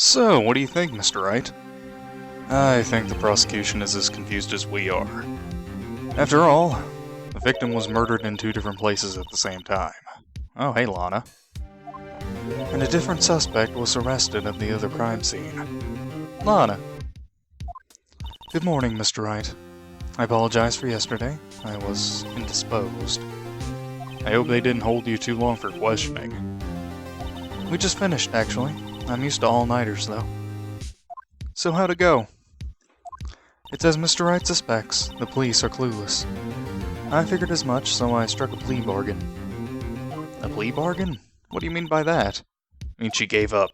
So, what do you think, Mr. Wright? I think the prosecution is as confused as we are. After all, the victim was murdered in two different places at the same time. Oh, hey, Lana. And a different suspect was arrested at the other crime scene. Lana. Good morning, Mr. Wright. I apologize for yesterday. I was indisposed. I hope they didn't hold you too long for questioning. We just finished, actually. I'm used to all-nighters, though. So how'd it go? It's as Mr. Wright suspects. The police are clueless. I figured as much, so I struck a plea bargain. A plea bargain? What do you mean by that? I mean, she gave up.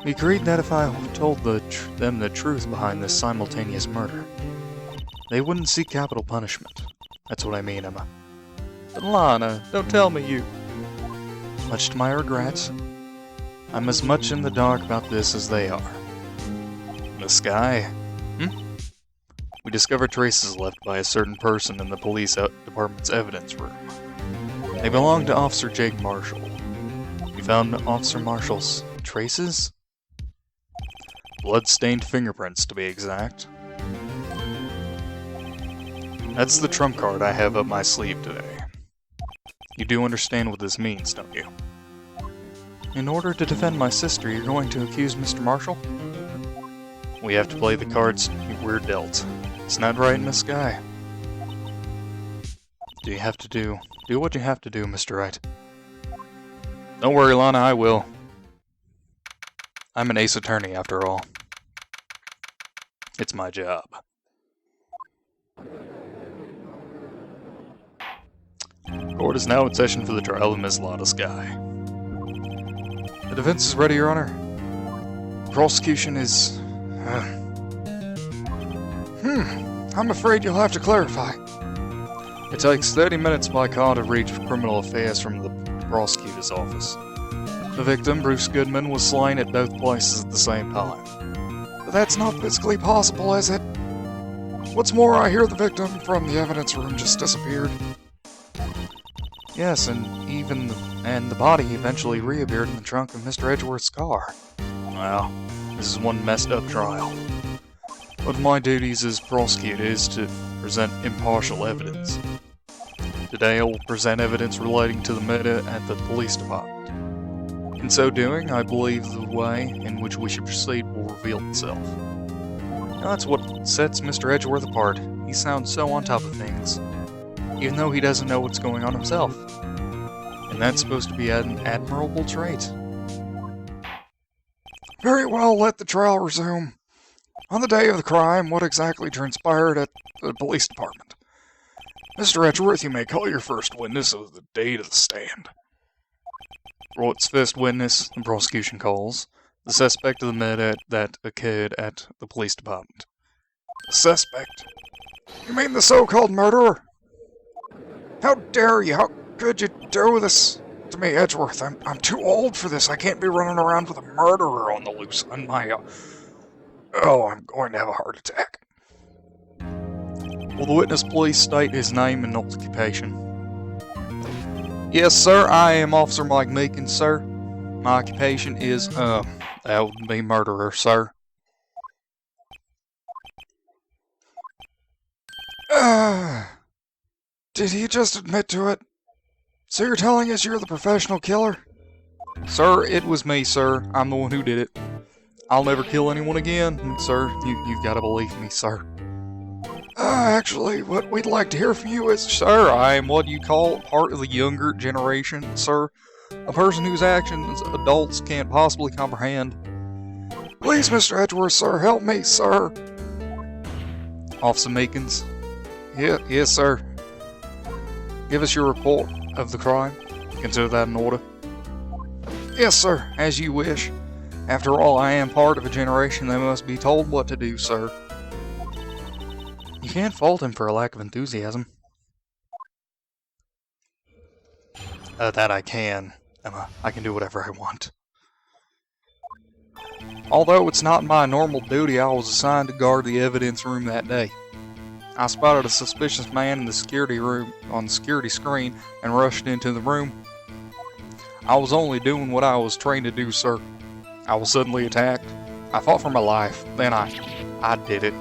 We agreed that if I told them the truth behind this simultaneous murder, they wouldn't seek capital punishment. That's what I mean, Emma. But Lana, don't tell me you... Much to my regret, I'm as much in the dark about this as they are. The sky? We discovered traces left by a certain person in the police department's evidence room. They belong to Officer Jake Marshall. We found Officer Marshall's traces? Blood-stained fingerprints, to be exact. That's the trump card I have up my sleeve today. You do understand what this means, don't you? In order to defend my sister, you're going to accuse Mr. Marshall? We have to play the cards we're dealt. It's not right in the sky. Do you have to do what you have to do, Mr. Wright. Don't worry, Lana, I will. I'm an ace attorney, after all. It's my job. Court is now in session for the trial of Miss Lana Skye. The defense is ready, Your Honor. Prosecution is... I'm afraid you'll have to clarify. It takes 30 minutes by car to reach criminal affairs from the prosecutor's office. The victim, Bruce Goodman, was slain at both places at the same time. But that's not physically possible, is it? What's more, I hear the victim from the evidence room just disappeared. Yes, and the body eventually reappeared in the trunk of Mr. Edgeworth's car. Well, this is one messed up trial. One of my duties as prosecutor is to present impartial evidence. Today I will present evidence relating to the murder at the police department. In so doing, I believe the way in which we should proceed will reveal itself. Now, that's what sets Mr. Edgeworth apart. He sounds so on top of things, even though he doesn't know what's going on himself. And that's supposed to be an admirable trait. Very well, let the trial resume. On the day of the crime, what exactly transpired at the police department? Mr. Edgeworth, you may call your first witness of the date of the stand. For its first witness, the prosecution calls the suspect of the murder that occurred at the police department. The suspect? You mean the so-called murderer? How dare you? How could you do this to me, Edgeworth? I'm too old for this. I can't be running around with a murderer on the loose on my... Oh, I'm going to have a heart attack. Will the witness please state his name and occupation? Yes, sir, I am Officer Mike Meekins, sir. My occupation is, that would be murderer, sir. Did he just admit to it? So you're telling us you're the professional killer? Sir, it was me, sir. I'm the one who did it. I'll never kill anyone again, sir. You've got to believe me, sir. Actually, what we'd like to hear from you is... Sir, I am what you call part of the younger generation, sir. A person whose actions adults can't possibly comprehend. Please, Mr. Edgeworth, sir, help me, sir. Officer Meekins. Yes, sir. Give us your report of the crime. Consider that in order. Yes, sir, as you wish. After all, I am part of a generation that must be told what to do, sir. You can't fault him for a lack of enthusiasm. That I can, Emma. I can do whatever I want. Although it's not my normal duty, I was assigned to guard the evidence room that day. I spotted a suspicious man in the security room on the security screen and rushed into the room. I was only doing what I was trained to do, sir. I was suddenly attacked. I fought for my life. Then I did it.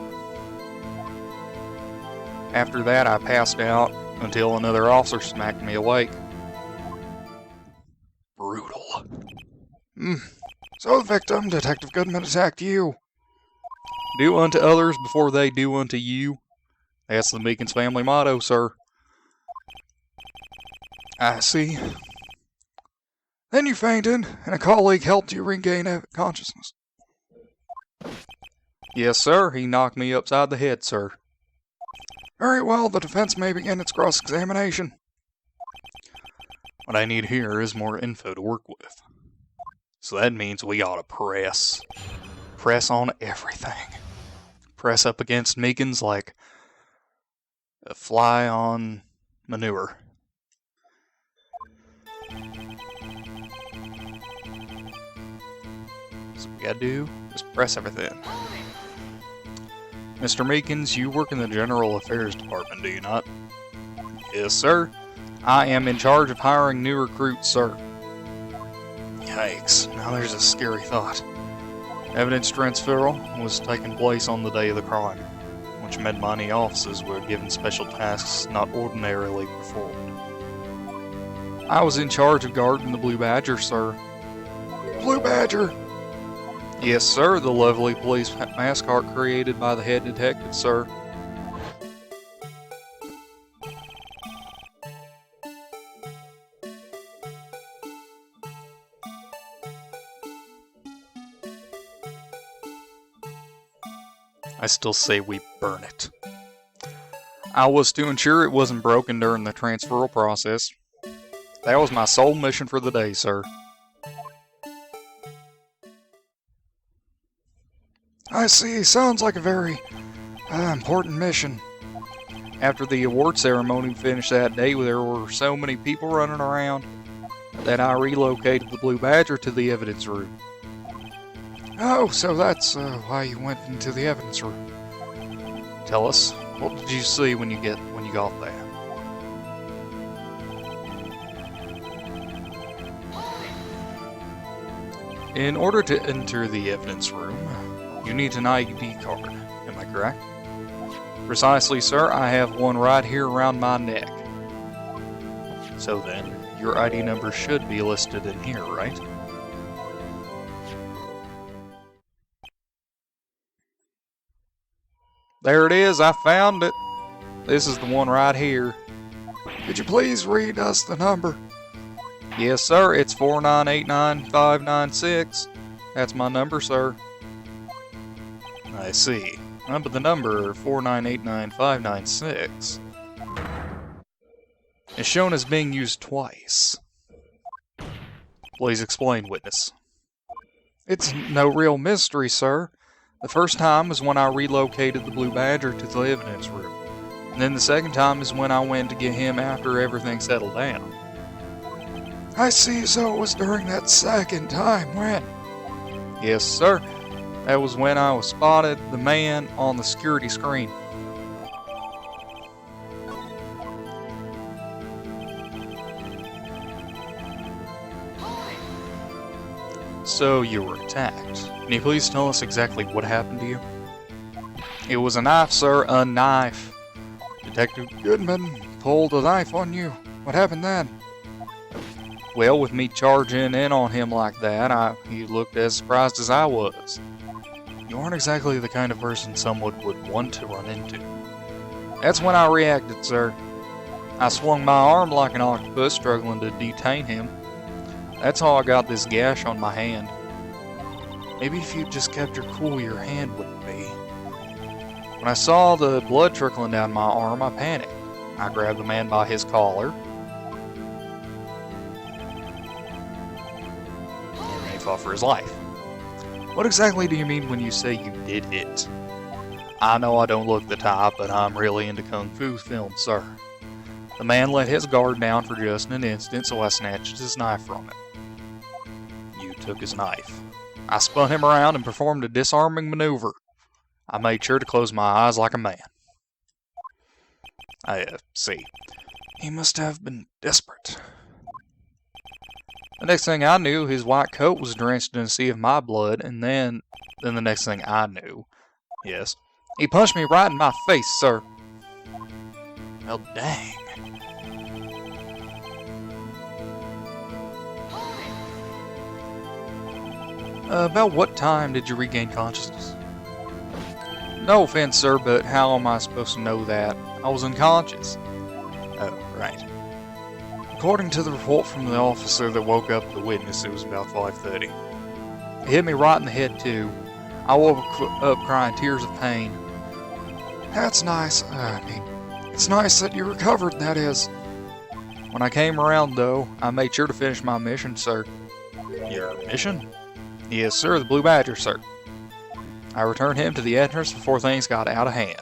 After that, I passed out until another officer smacked me awake. Brutal. So the victim, Detective Goodman, attacked you. Do unto others before they do unto you. That's the Meekins family motto, sir. I see. Then you fainted, and a colleague helped you regain consciousness. Yes, sir. He knocked me upside the head, sir. Very well, the defense may begin its cross-examination. What I need here is more info to work with. So that means we ought to press. Press on everything. Press up against Meekins like a fly on manure. So we gotta do is press everything. Mr. Meekins, you work in the General Affairs Department, do you not? Yes, sir. I am in charge of hiring new recruits, sir. Yikes, now there's a scary thought. Evidence transferal was taking place on the day of the crime, which meant many officers were given special tasks not ordinarily performed. I was in charge of guarding the Blue Badger, sir. Blue Badger? Yes, sir, the lovely police mascot created by the head detective, sir. I still say we burn it. I was to ensure it wasn't broken during the transferal process. That was my sole mission for the day, sir. I see. Sounds like a very important mission. After the award ceremony finished that day, there were so many people running around that I relocated the Blue Badger to the evidence room. Oh, so that's why you went into the evidence room. Tell us, what did you see when you got there? In order to enter the evidence room, you need an ID card. Am I correct? Precisely, sir. I have one right here around my neck. So then, your ID number should be listed in here, right? There it is, I found it. This is the one right here. Could you please read us the number? Yes, sir, it's 4989596. That's my number, sir. I see. But the number 4989596 is shown as being used twice. Please explain, witness. It's no real mystery, sir. The first time was when I relocated the Blue Badger to the evidence room. And then the second time is when I went to get him after everything settled down. I see, so it was during that second time when? Yes, sir. That was when I was spotted the man on the security screen. So you were attacked. Can you please tell us exactly what happened to you? It was a knife, sir, a knife. Detective Goodman pulled a knife on you. What happened then? Well, with me charging in on him like that, he looked as surprised as I was. You aren't exactly the kind of person someone would want to run into. That's when I reacted, sir. I swung my arm like an octopus, struggling to detain him. That's how I got this gash on my hand. Maybe if you just kept your cool, your hand wouldn't be. When I saw the blood trickling down my arm, I panicked. I grabbed the man by his collar. And he fought for his life. What exactly do you mean when you say you did it? I know I don't look the type, but I'm really into kung fu films, sir. The man let his guard down for just an instant, so I snatched his knife from him. You took his knife. I spun him around and performed a disarming maneuver. I made sure to close my eyes like a man. I see. He must have been desperate. The next thing I knew, his white coat was drenched in a sea of my blood, and then the next thing I knew, yes, he punched me right in my face, sir. Well, dang. About what time did you regain consciousness? No offense, sir, but how am I supposed to know that? I was unconscious. Oh, right. According to the report from the officer that woke up the witness, it was about 5:30. It hit me right in the head, too. I woke up crying tears of pain. That's nice. It's nice that you recovered, that is. When I came around, though, I made sure to finish my mission, sir. Your mission? Yes, sir, the Blue Badger, sir. I returned him to the entrance before things got out of hand.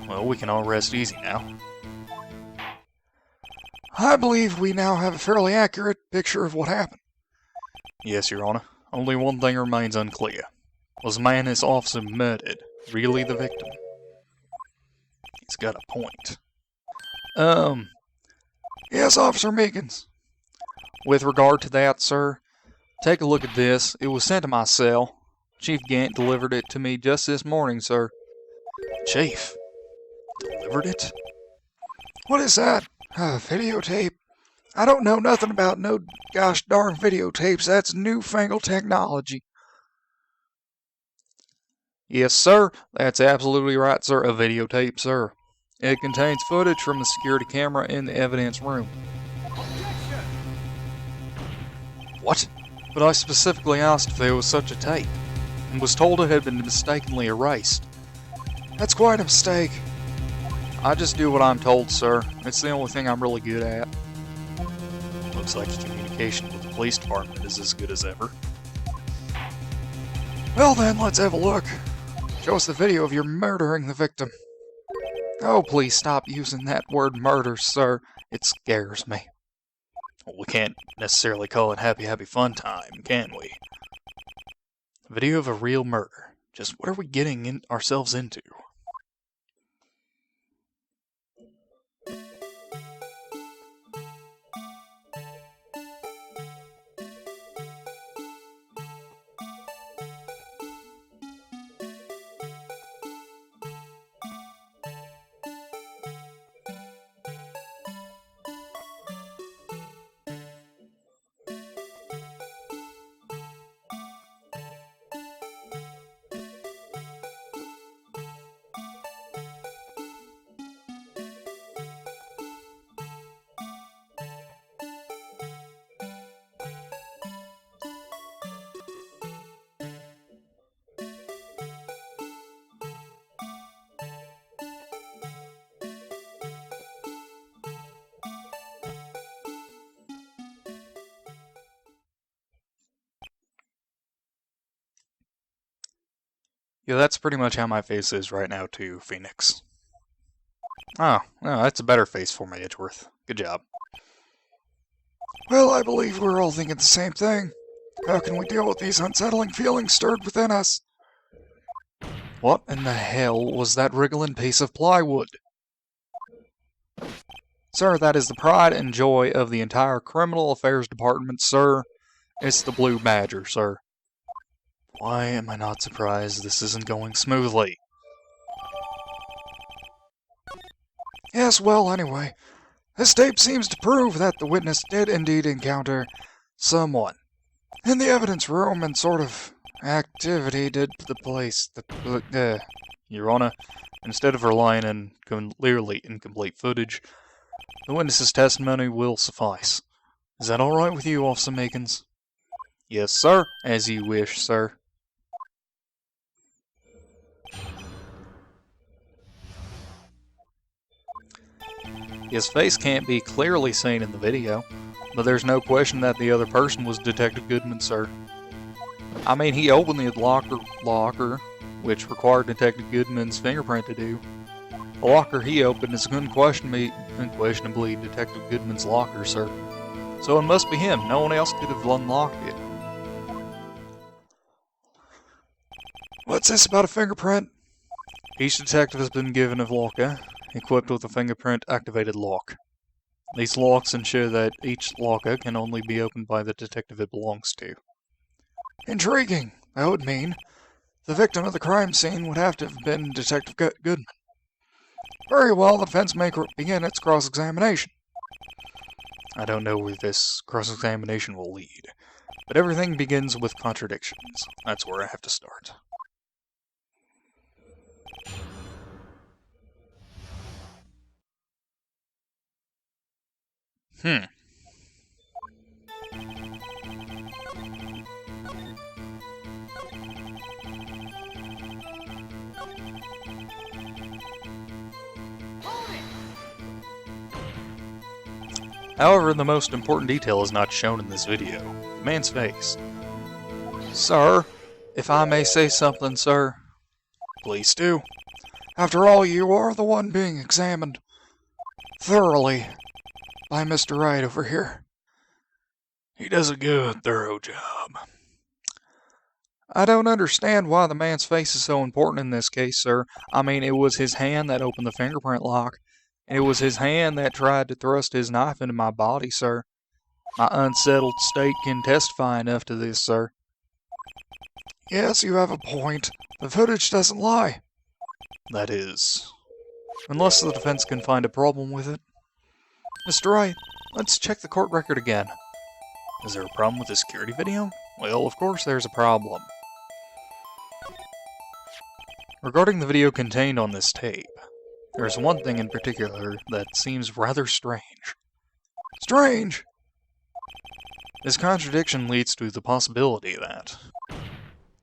Well, we can all rest easy now. I believe we now have a fairly accurate picture of what happened. Yes, Your Honor. Only one thing remains unclear. Was the man this officer murdered really the victim? He's got a point. Yes, Officer Meekins. With regard to that, sir, take a look at this. It was sent to my cell. Chief Gant delivered it to me just this morning, sir. Chief? Delivered it? What is that? Videotape. I don't know nothing about no gosh darn videotapes. That's newfangled technology. Yes, sir. That's absolutely right, sir. A videotape, sir. It contains footage from the security camera in the evidence room. What? But I specifically asked if there was such a tape, and was told it had been mistakenly erased. That's quite a mistake. I just do what I'm told, sir. It's the only thing I'm really good at. Looks like your communication with the police department is as good as ever. Well then, let's have a look. Show us the video of your murdering the victim. Oh, please stop using that word murder, sir. It scares me. Well, we can't necessarily call it happy, happy fun time, can we? A video of a real murder. Just what are we getting ourselves into? Yeah, that's pretty much how my face is right now, too, Phoenix. Oh, no, that's a better face for me, Edgeworth. Good job. Well, I believe we're all thinking the same thing. How can we deal with these unsettling feelings stirred within us? What in the hell was that wriggling piece of plywood? Sir, that is the pride and joy of the entire Criminal Affairs Department, sir. It's the Blue Badger, sir. Why am I not surprised this isn't going smoothly? Yes, well, anyway, this tape seems to prove that the witness did indeed encounter someone in the evidence room, and sort of activity did the place. Your Honor, instead of relying on clearly incomplete footage, the witness's testimony will suffice. Is that all right with you, Officer Meekins? Yes, sir. As you wish, sir. His face can't be clearly seen in the video, but there's no question that the other person was Detective Goodman, sir. I mean, he opened the locker, which required Detective Goodman's fingerprint to do. The locker he opened is unquestionably Detective Goodman's locker, sir. So it must be him. No one else could have unlocked it. What's this about a fingerprint? Each detective has been given a locker, equipped with a fingerprint-activated lock. These locks ensure that each locker can only be opened by the detective it belongs to. Intriguing. That would mean the victim of the crime scene would have to have been Detective Goodman. Very well, the defense may begin its cross-examination. I don't know where this cross-examination will lead, but everything begins with contradictions. That's where I have to start. However, the most important detail is not shown in this video. The man's face. Sir, if I may say something, sir. Please do. After all, you are the one being examined thoroughly by Mr. Wright over here. He does a good, thorough job. I don't understand why the man's face is so important in this case, sir. I mean, it was his hand that opened the fingerprint lock, and it was his hand that tried to thrust his knife into my body, sir. My unsettled state can testify enough to this, sir. Yes, you have a point. The footage doesn't lie. That is, unless the defense can find a problem with it. Mr. Wright, let's check the court record again. Is there a problem with the security video? Well, of course there's a problem. Regarding the video contained on this tape, there's one thing in particular that seems rather strange. Strange? This contradiction leads to the possibility that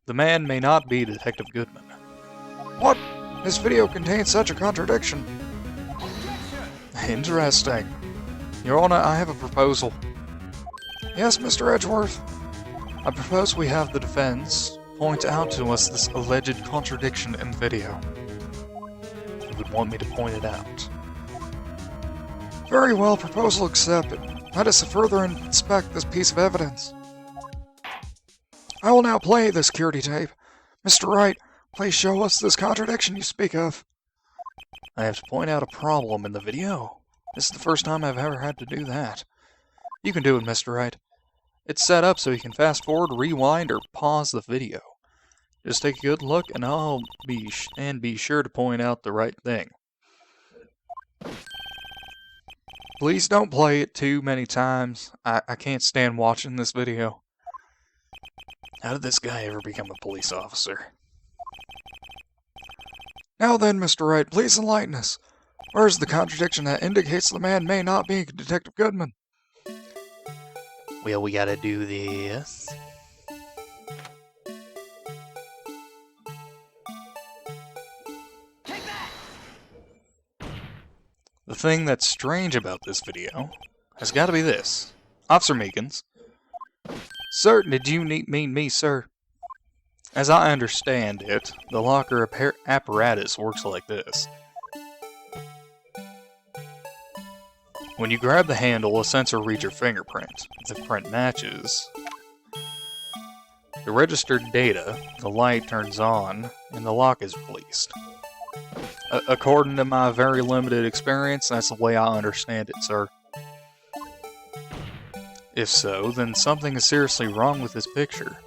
the man may not be Detective Goodman. What? This video contains such a contradiction. Interesting. Your Honor, I have a proposal. Yes, Mr. Edgeworth. I propose we have the defense point out to us this alleged contradiction in the video. You would want me to point it out. Very well, proposal accepted. Let us further inspect this piece of evidence. I will now play the security tape. Mr. Wright, please show us this contradiction you speak of. I have to point out a problem in the video. This is the first time I've ever had to do that. You can do it, Mr. Wright. It's set up so you can fast forward, rewind, or pause the video. Just take a good look, and I'll be sure to point out the right thing. Please don't play it too many times. I can't stand watching this video. How did this guy ever become a police officer? Now then, Mr. Wright, please enlighten us. Where's the contradiction that indicates the man may not be Detective Goodman? Well, we gotta do this. The thing that's strange about this video has got to be this. Officer Meekins. Sir, did you mean me, sir? As I understand it, the locker apparatus works like this. When you grab the handle, a sensor reads your fingerprint. If the print matches the registered data, the light turns on, and the lock is released. According to my very limited experience, that's the way I understand it, sir. If so, then something is seriously wrong with this picture.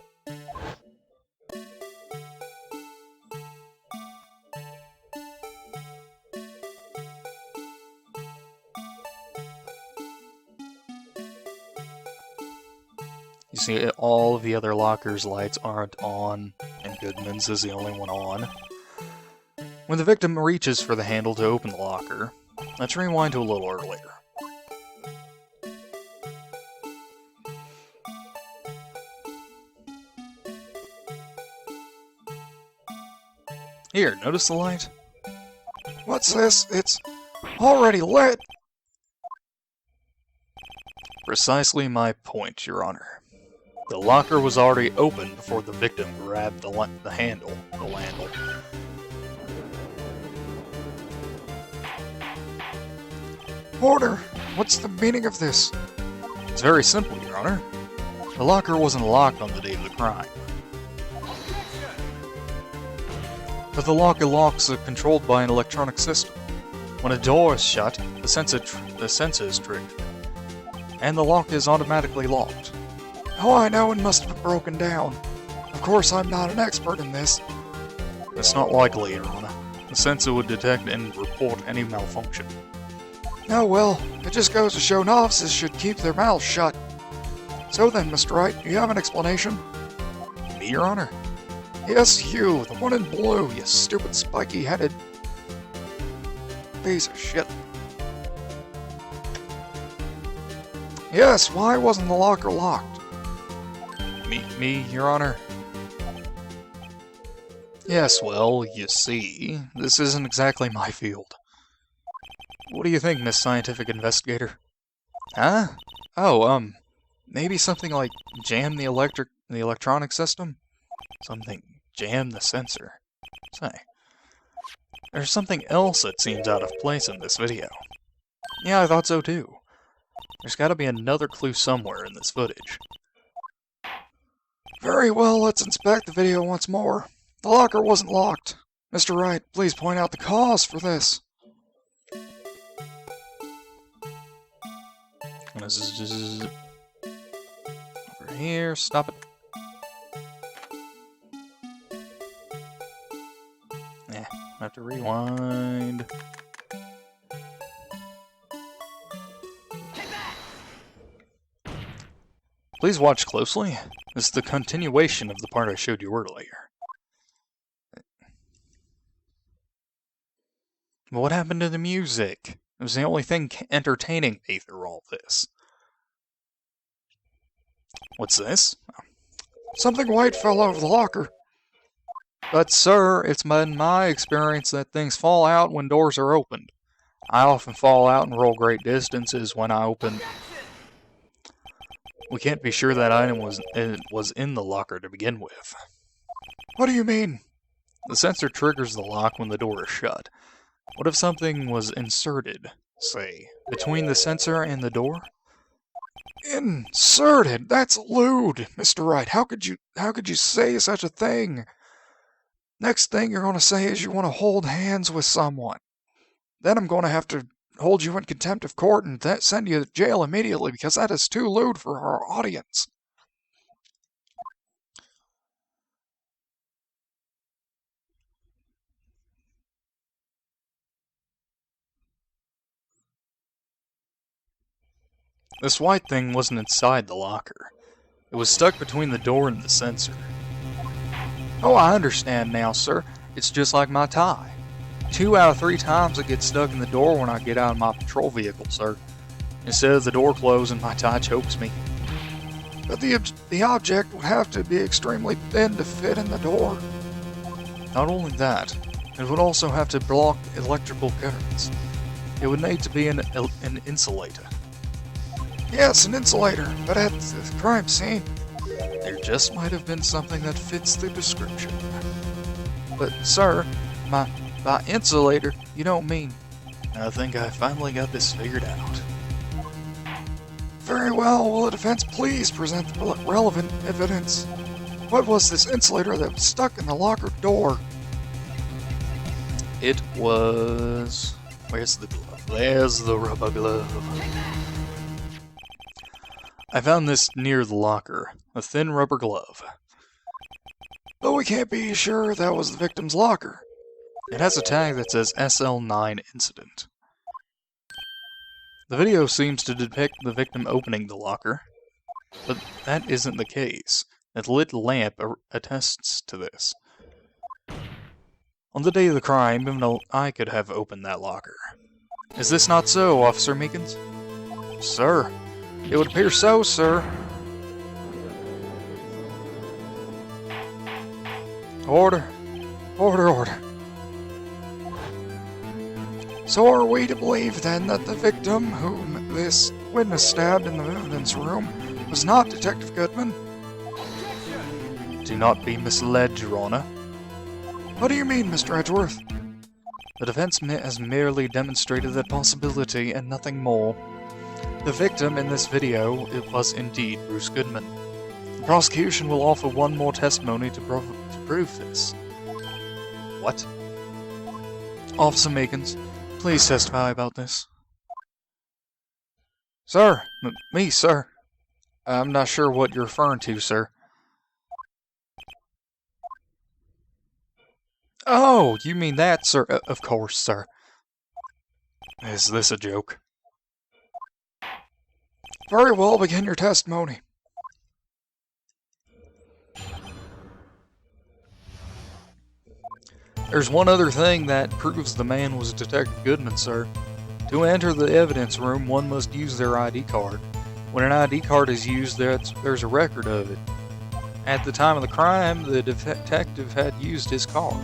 You see, all of the other lockers' lights aren't on, and Goodman's is the only one on. When the victim reaches for the handle to open the locker, let's rewind to a little earlier. Here, notice the light? What's this? It's already lit! Precisely my point, Your Honor. The locker was already open before the victim grabbed the handle. Porter, what's the meaning of this? It's very simple, Your Honor. The locker wasn't locked on the day of the crime. But the locker locks are controlled by an electronic system. When a door is shut, the sensor is triggered, and the lock is automatically locked. Oh, I know, it must have broken down. Of course, I'm not an expert in this. It's not likely, Your Honor. The sensor would detect and report any malfunction. Oh well, it just goes to show novices should keep their mouths shut. So then, Mr. Wright, do you have an explanation? Me, Your Honor? Yes, you, the one in blue, you stupid spiky-headed piece of shit. Yes, why wasn't the locker locked? Me, Your Honor? Yes, well, you see, this isn't exactly my field. What do you think, Miss Scientific Investigator? Huh? Oh, maybe something like jam the electronic system? Something jam the sensor. Say, there's something else that seems out of place in this video. Yeah, I thought so too. There's gotta be another clue somewhere in this footage. Very well, let's inspect the video once more. The locker wasn't locked. Mr. Wright, please point out the cause for this. This is just Over here, stop it. I have to rewind. Please watch closely. This is the continuation of the part I showed you earlier. But what happened to the music? It was the only thing entertaining me through all this. What's this? Something white fell out of the locker. But, sir, it's been my experience that things fall out when doors are opened. I often fall out and roll great distances when I open. We can't be sure that item was in the locker to begin with. What do you mean? The sensor triggers the lock when the door is shut. What if something was inserted, say, between the sensor and the door? Inserted? That's lewd, Mr. Wright. How could you say such a thing? Next thing you're going to say is you want to hold hands with someone. Then I'm going to have to hold you in contempt of court and send you to jail immediately because that is too lewd for our audience. This white thing wasn't inside the locker. It was stuck between the door and the sensor. Oh, I understand now, sir. It's just like my tie. 2 out of 3 times it gets stuck in the door when I get out of my patrol vehicle, sir. Instead of the door closing, my tie chokes me. But the object would have to be extremely thin to fit in the door. Not only that, it would also have to block electrical currents. It would need to be an insulator. Yes, an insulator, but at the crime scene, There just might have been something that fits the description. But, sir, by insulator, you don't mean... I think I finally got this figured out. very well, will the defense please present the relevant evidence? What was this insulator that was stuck in the locker door? It was... Where's the glove? There's the rubber glove. I found this near the locker. A thin rubber glove. But we can't be sure that was the victim's locker. It has a tag that says SL9 incident. The video seems to depict the victim opening the locker, but that isn't the case. A lit lamp attests to this. On the day of the crime, even I could have opened that locker. Is this not so, Officer Meekins? Sir, it would appear so, sir. Order. Order, order. So are we to believe, then, that the victim, whom this witness stabbed in the evidence room, was not Detective Goodman? Do not be misled, Your Honor. What do you mean, Mr. Edgeworth? The defense has merely demonstrated that possibility and nothing more. The victim in this video, it was indeed Bruce Goodman. The prosecution will offer one more testimony to prove this. What? Officer Meekins, Please testify about this. Sir, me, sir. I'm not sure what you're referring to, sir. Oh, you mean that, sir? Of course, sir. Is this a joke? Very well, begin your testimony. There's one other thing that proves the man was Detective Goodman, sir. To enter the evidence room, one must use their ID card. When an ID card is used, there's a record of it. At the time of the crime, the detective had used his card.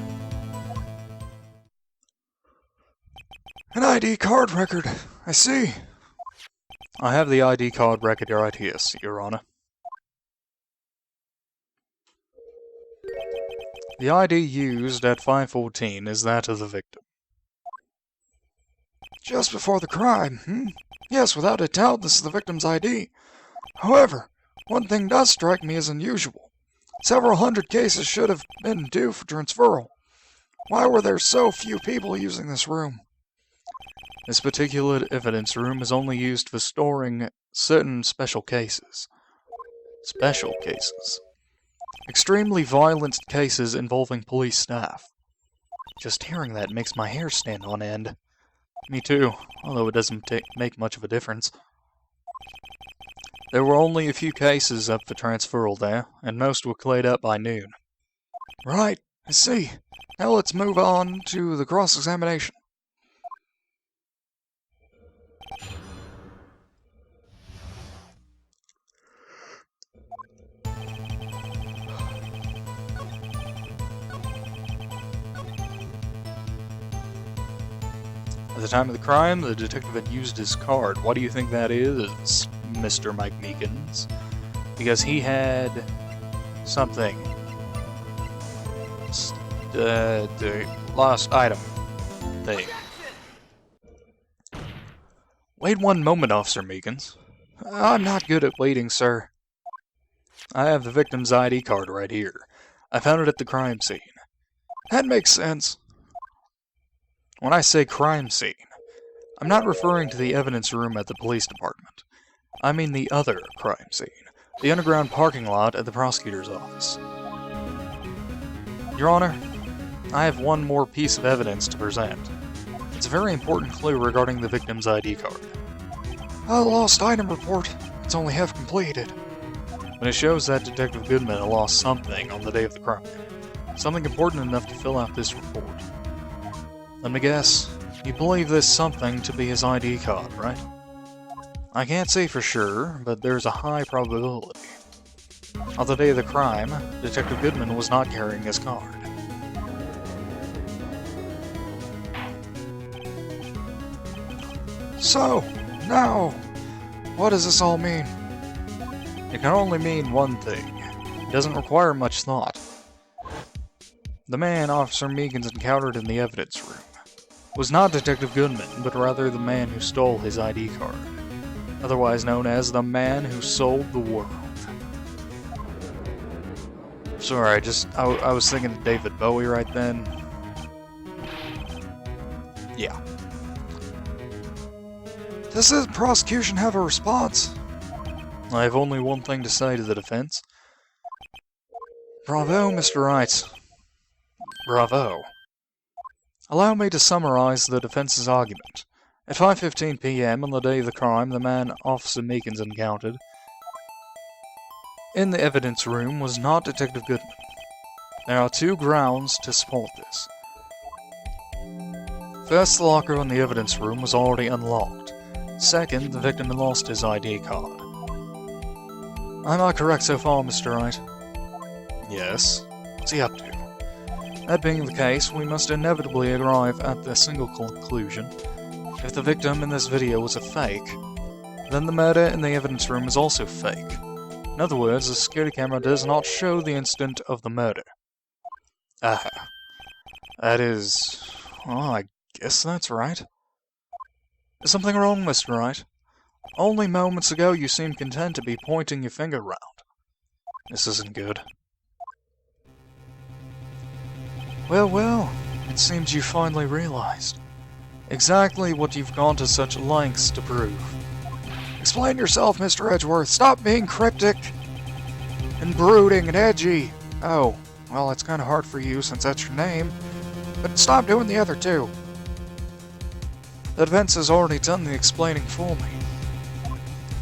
An ID card record. I see. I have the ID card record right here, Your Honor. The ID used at 5:14 is that of the victim. Just before the crime, Yes, without a doubt, this is the victim's ID. However, one thing does strike me as unusual. Several hundred cases should have been due for transferal. Why were there so few people using this room? This particular evidence room is only used for storing certain special cases. Special cases. Extremely violent cases involving police staff. Just hearing that makes my hair stand on end. Me too, although it doesn't make much of a difference. There were only a few cases up for transferal there, and most were cleared up by noon. Right, I see. Now let's move on to the cross-examination. At the time of the crime, the detective had used his card. Why do you think that is, Mr. Mike Meekins? Because he had something. The lost item thing. Wait one moment, Officer Meekins. I'm not good at waiting, sir. I have the victim's ID card right here. I found it at the crime scene. That makes sense. When I say crime scene, I'm not referring to the evidence room at the police department. I mean the other crime scene, the underground parking lot at the prosecutor's office. Your Honor, I have one more piece of evidence to present. It's a very important clue regarding the victim's ID card. A lost item report. It's only half completed. But it shows that Detective Goodman had lost something on the day of the crime. Something important enough to fill out this report. Let me guess, you believe this something to be his ID card, right? I can't say for sure, but there's a high probability. On the day of the crime, Detective Goodman was not carrying his card. So, now, what does this all mean? It can only mean one thing. It doesn't require much thought. The man Officer Meekins encountered in the evidence room was not Detective Goodman, but rather the man who stole his ID card, otherwise known as the man who sold the world. Sorry, I was thinking of David Bowie right then. Yeah. Does the prosecution have a response? I have only one thing to say to the defense. Bravo, Mr. Wright. Bravo. Allow me to summarize the defense's argument. At 5:15 p.m. on the day of the crime, the man Officer Meekins encountered in the evidence room was not Detective Goodman. There are two grounds to support this. First, the locker in the evidence room was already unlocked. Second, the victim had lost his ID card. Am I correct so far, Mr. Wright? Yes. What's he up to? That being the case, we must inevitably arrive at the single conclusion. If the victim in this video was a fake, then the murder in the evidence room is also fake. In other words, the security camera does not show the instant of the murder. Aha. That is... well, I guess that's right. Is something wrong, Mr. Wright? Only moments ago you seemed content to be pointing your finger around. This isn't good. Well, it seems you finally realized. Exactly what you've gone to such lengths to prove. Explain yourself, Mr. Edgeworth. Stop being cryptic and brooding and edgy. Oh, well, it's kind of hard for you since that's your name. But stop doing the other two. The defense has already done the explaining for me.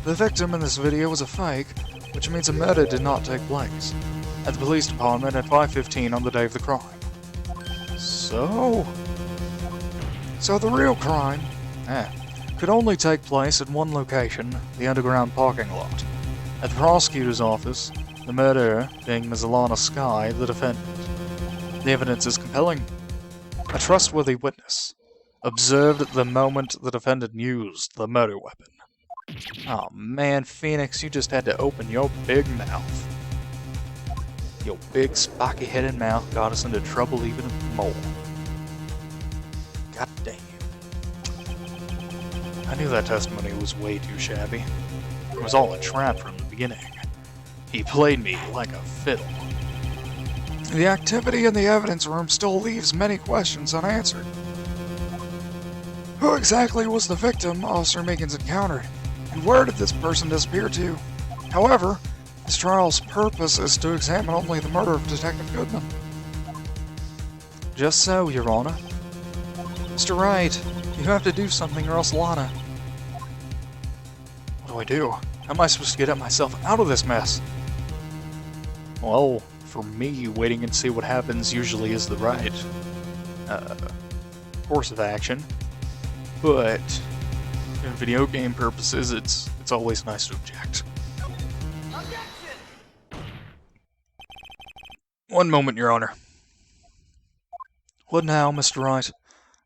The victim in this video was a fake, which means a murder did not take place at the police department at 5:15 on the day of the crime. So the real crime could only take place at one location, the underground parking lot. At the prosecutor's office, the murderer being Ms. Alana Skye, the defendant. The evidence is compelling. A trustworthy witness observed the moment the defendant used the murder weapon. Oh man, Phoenix, you just had to open your big mouth. Your big, spiky-headed mouth got us into trouble even more. God damn. I knew that testimony was way too shabby. It was all a trap from the beginning. He played me like a fiddle. The activity in the evidence room still leaves many questions unanswered. Who exactly was the victim Officer Meekins encountered, and where did this person disappear to? However, this trial's purpose is to examine only the murder of Detective Goodman. Just so, Your Honor. Mr. Wright, you have to do something or else Lana. What do I do? How am I supposed to get myself out of this mess? Well, for me, waiting and see what happens usually is the right course of action. But in video game purposes, it's always nice to object. One moment, Your Honor. What now, Mr. Wright?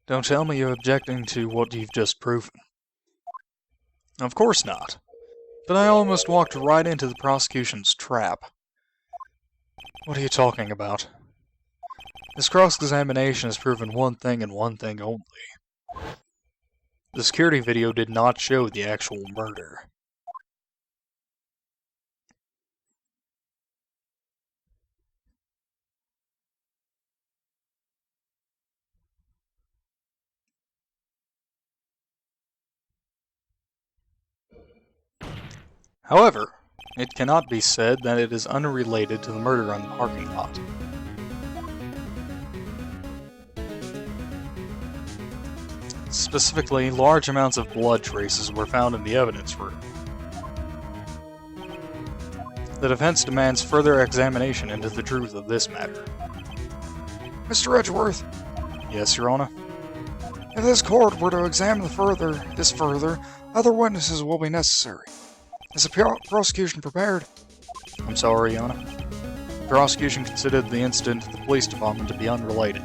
Don't tell me you're objecting to what you've just proven. Of course not. But I almost walked right into the prosecution's trap. What are you talking about? This cross-examination has proven one thing and one thing only. The security video did not show the actual murder. However, it cannot be said that it is unrelated to the murder on the parking lot. Specifically, large amounts of blood traces were found in the evidence room. The defense demands further examination into the truth of this matter. Mr. Edgeworth, Yes, Your Honor? if this court were to examine this further, other witnesses will be necessary. Is the prosecution prepared? I'm sorry, Your Honor. The prosecution considered the incident at the police department to be unrelated.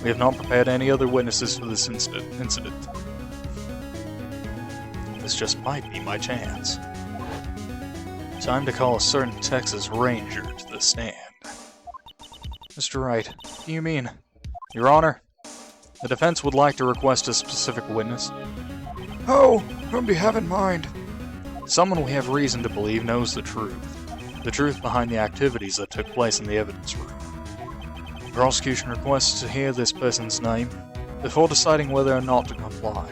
We have not prepared any other witnesses for this incident. This just might be my chance. Time to call a certain Texas Ranger to the stand. Mr. Wright, what do you mean? Your Honor, the defense would like to request a specific witness. Oh, whom do you have in mind? Someone we have reason to believe knows the truth behind the activities that took place in the evidence room. The prosecution requests to hear this person's name before deciding whether or not to comply.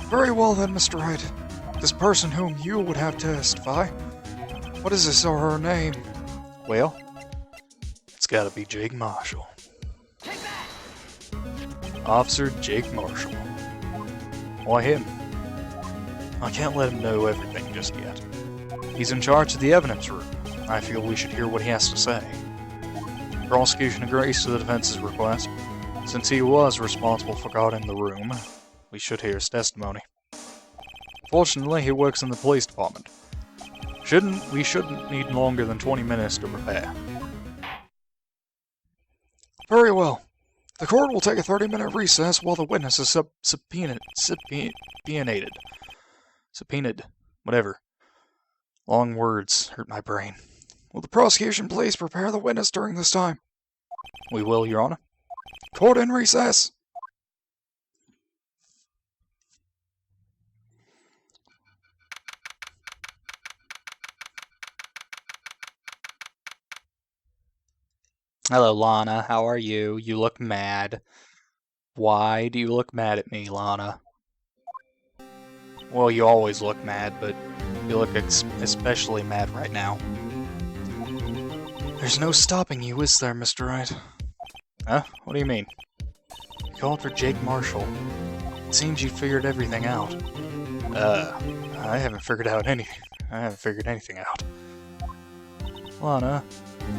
Very well then, Mr. Wright. This person whom you would have testify, what is his or her name? Well, it's gotta be Jake Marshall. Officer Jake Marshall. Why him? I can't let him know everything just yet. He's in charge of the evidence room. I feel we should hear what he has to say. The prosecution agrees to the defense's request. Since he was responsible for guarding the room, we should hear his testimony. Fortunately, he works in the police department. We shouldn't need longer than 20 minutes to prepare. Very well. The court will take a 30-minute recess while the witness is subpoenaed. Whatever. Long words hurt my brain. Will the prosecution please prepare the witness during this time? We will, Your Honor. Court in recess. Hello, Lana. How are you? You look mad. Why do you look mad at me, Lana? Well, you always look mad, but you look especially mad right now. There's no stopping you, is there, Mr. Wright? Huh? What do you mean? You called for Jake Marshall. It seems you figured everything out. I haven't figured anything out. Lana,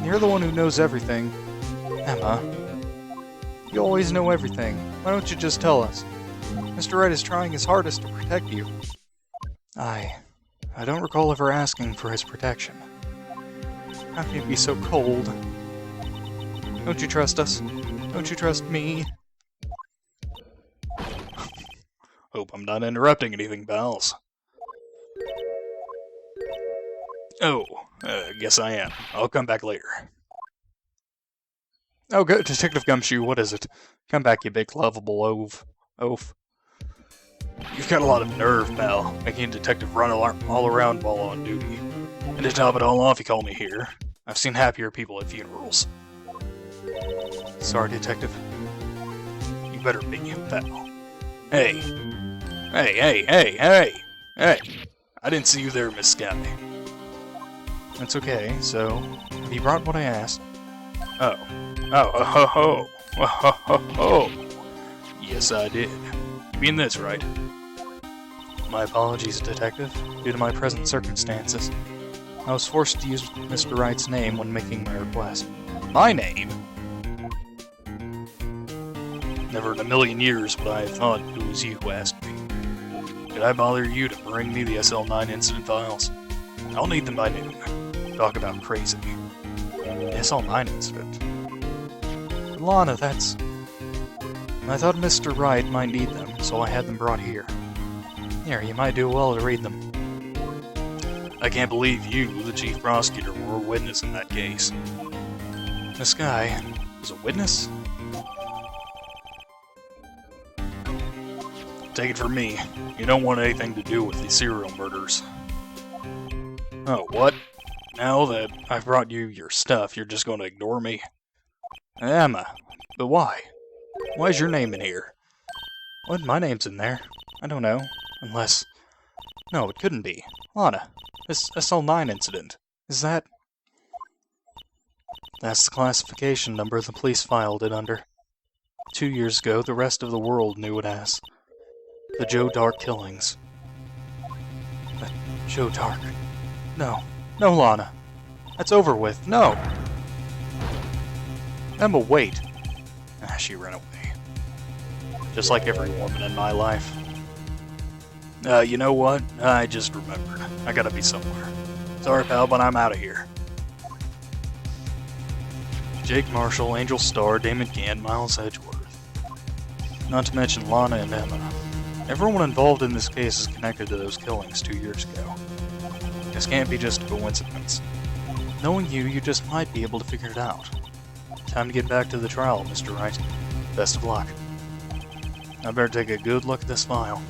you're the one who knows everything. Emma, You always know everything. Why don't you just tell us? Mr. Wright is trying his hardest to protect you. I don't recall ever asking for his protection. How can you be so cold? Don't you trust us? Don't you trust me? Hope I'm not interrupting anything, pals. Oh, guess I am. I'll come back later. Oh, good, Detective Gumshoe, what is it? Come back, you big lovable oaf. You've got a lot of nerve, pal, making a detective run all around while on duty. And to top it all off, you call me here. I've seen happier people at funerals. Sorry, Detective. You better be, pal. Hey! Hey! I didn't see you there, Miss Scabby. That's okay, so, have you brought what I asked? Oh, yes, I did. You mean this, right? My apologies, Detective. Due to my present circumstances, I was forced to use Mr. Wright's name when making my request. My name? Never in a million years would I have thought it was you who asked me. Did I bother you to bring me the SL9 incident files? I'll need them by noon. Talk about crazy. SL9 incident? Lana, that's... I thought Mr. Wright might need them, so I had them brought here. Here, you might do well to read them. I can't believe you, the chief prosecutor, were a witness in that case. This guy was a witness? Take it from me, you don't want anything to do with the serial murders. Oh, what? Now that I've brought you your stuff, you're just going to ignore me? Emma, but why? Why's your name in here? What, my name's in there? I don't know. Unless... No, it couldn't be. Lana, this SL9 incident, is that... That's the classification number the police filed it under. 2 years ago, the rest of the world knew it as the Joe Dark killings. But Joe Dark... No, Lana. That's over with. No! Emma, wait. She ran away. Just like every woman in my life. You know what? I just remembered. I gotta be somewhere. Sorry, pal, but I'm out of here. Jake Marshall, Angel Starr, Damon Gant, Miles Edgeworth. Not to mention Lana and Emma. Everyone involved in this case is connected to those killings 2 years ago. This can't be just a coincidence. Knowing you just might be able to figure it out. Time to get back to the trial, Mr. Wright. Best of luck. I better take a good look at this file.